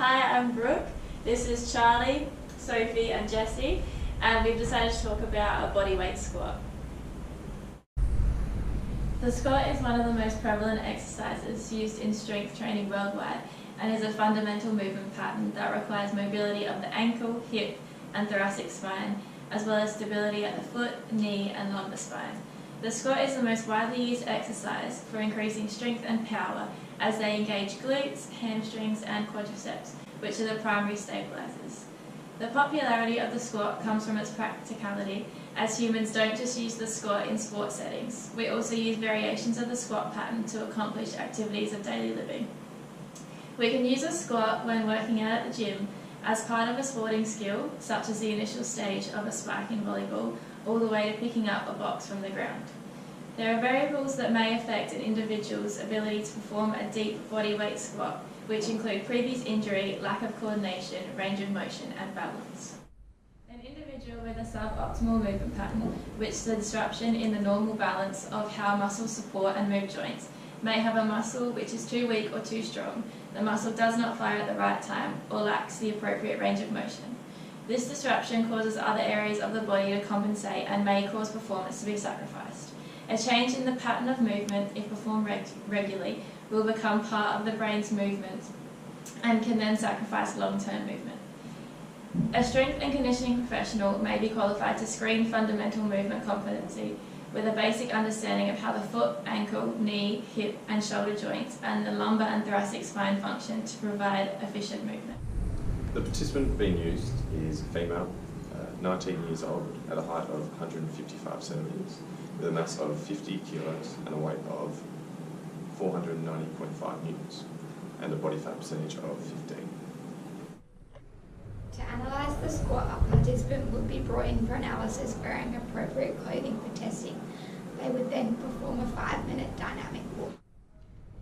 Hi, I'm Brooke. This is Charlie, Sophie and Jessie, and we've decided to talk about a bodyweight squat. The squat is one of the most prevalent exercises used in strength training worldwide and is a fundamental movement pattern that requires mobility of the ankle, hip and thoracic spine, as well as stability at the foot, knee and lumbar spine. The squat is the most widely used exercise for increasing strength and power as they engage glutes, hamstrings and quadriceps, which are the primary stabilizers. The popularity of the squat comes from its practicality, as humans don't just use the squat in sport settings. We also use variations of the squat pattern to accomplish activities of daily living. We can use a squat when working out at the gym as part of a sporting skill, such as the initial stage of a spike in volleyball, all the way to picking up a box from the ground. There are variables that may affect an individual's ability to perform a deep bodyweight squat, which include previous injury, lack of coordination, range of motion and balance. An individual with a suboptimal movement pattern, which is a disruption in the normal balance of how muscles support and move joints, may have a muscle which is too weak or too strong, the muscle does not fire at the right time, or lacks the appropriate range of motion. This disruption causes other areas of the body to compensate and may cause performance to be sacrificed. A change in the pattern of movement, if performed regularly, will become part of the brain's movement and can then sacrifice long-term movement. A strength and conditioning professional may be qualified to screen fundamental movement competency with a basic understanding of how the foot, ankle, knee, hip and shoulder joints and the lumbar and thoracic spine function to provide efficient movement. The participant being used is a female, 19 years old, at a height of 155 centimetres, with a mass of 50 kilos and a weight of 490.5 newtons, and a body fat percentage of 15. To analyse the squat, a participant would be brought in for analysis wearing appropriate clothing for testing. They would then perform a 5-minute dynamic walk.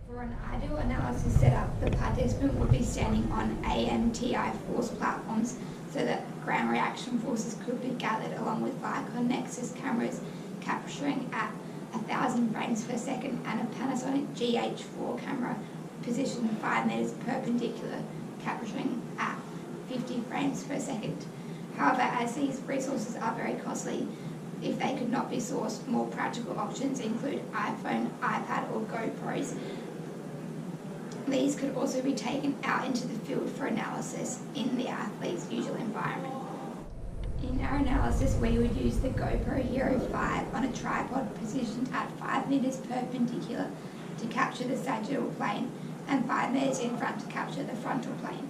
For an ideal analysis setup, the participant would be standing on AMTI force platforms so that ground reaction forces could be gathered, along with Vicon Nexus cameras capturing at 1,000 frames per second and a Panasonic GH4 camera positioned 5 meters perpendicular, capturing at 50 frames per second. However, as these resources are very costly, if they could not be sourced, more practical options include iPhone, iPad or GoPros. These could also be taken out into the field for analysis in the athlete's usual environment. In our analysis, we would use the GoPro Hero 5 on a tripod positioned at 5 meters perpendicular to capture the sagittal plane and 5 meters in front to capture the frontal plane.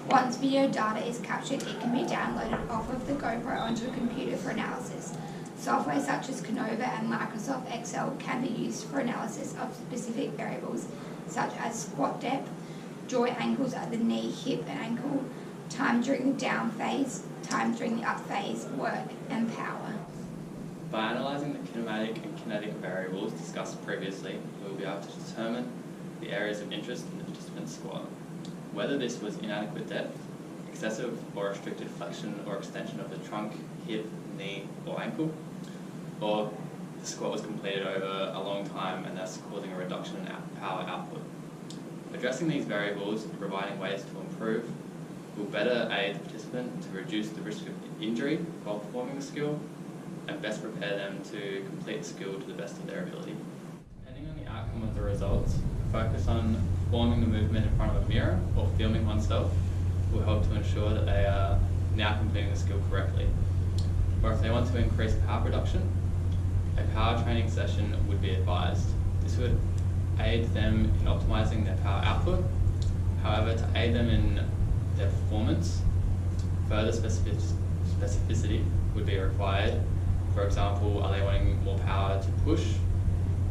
Once video data is captured, it can be downloaded off of the GoPro onto a computer for analysis. Software such as Canova and Microsoft Excel can be used for analysis of specific variables such as squat depth, joint angles at the knee, hip and ankle, time during the down phase, time during the up phase, work and power. By analysing the kinematic and kinetic variables discussed previously, we will be able to determine the areas of interest in the participant's squat. Whether this was inadequate depth, excessive or restricted flexion or extension of the trunk, hip, knee or ankle, or the squat was completed over a long time and thus causing a reduction in power output. Addressing these variables and providing ways to improve will better aid the participant to reduce the risk of injury while performing the skill and best prepare them to complete the skill to the best of their ability. Depending on the outcome of the results, focus on performing the movement in front of a mirror or filming oneself will help to ensure that they are now completing the skill correctly. Or if they want to increase power production, a power training session would be advised. This would aid them in optimizing their power output. However, to aid them in their performance, further specificity would be required. For example, are they wanting more power to push,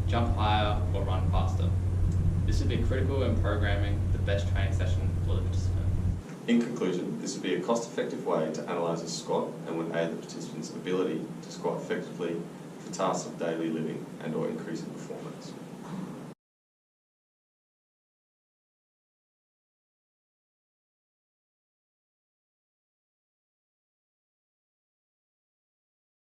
jump higher, or run faster? This would be critical in programming the best training session for the participant. In conclusion, this would be a cost-effective way to analyse a squat and would aid the participant's ability to squat effectively for tasks of daily living and or increasing performance.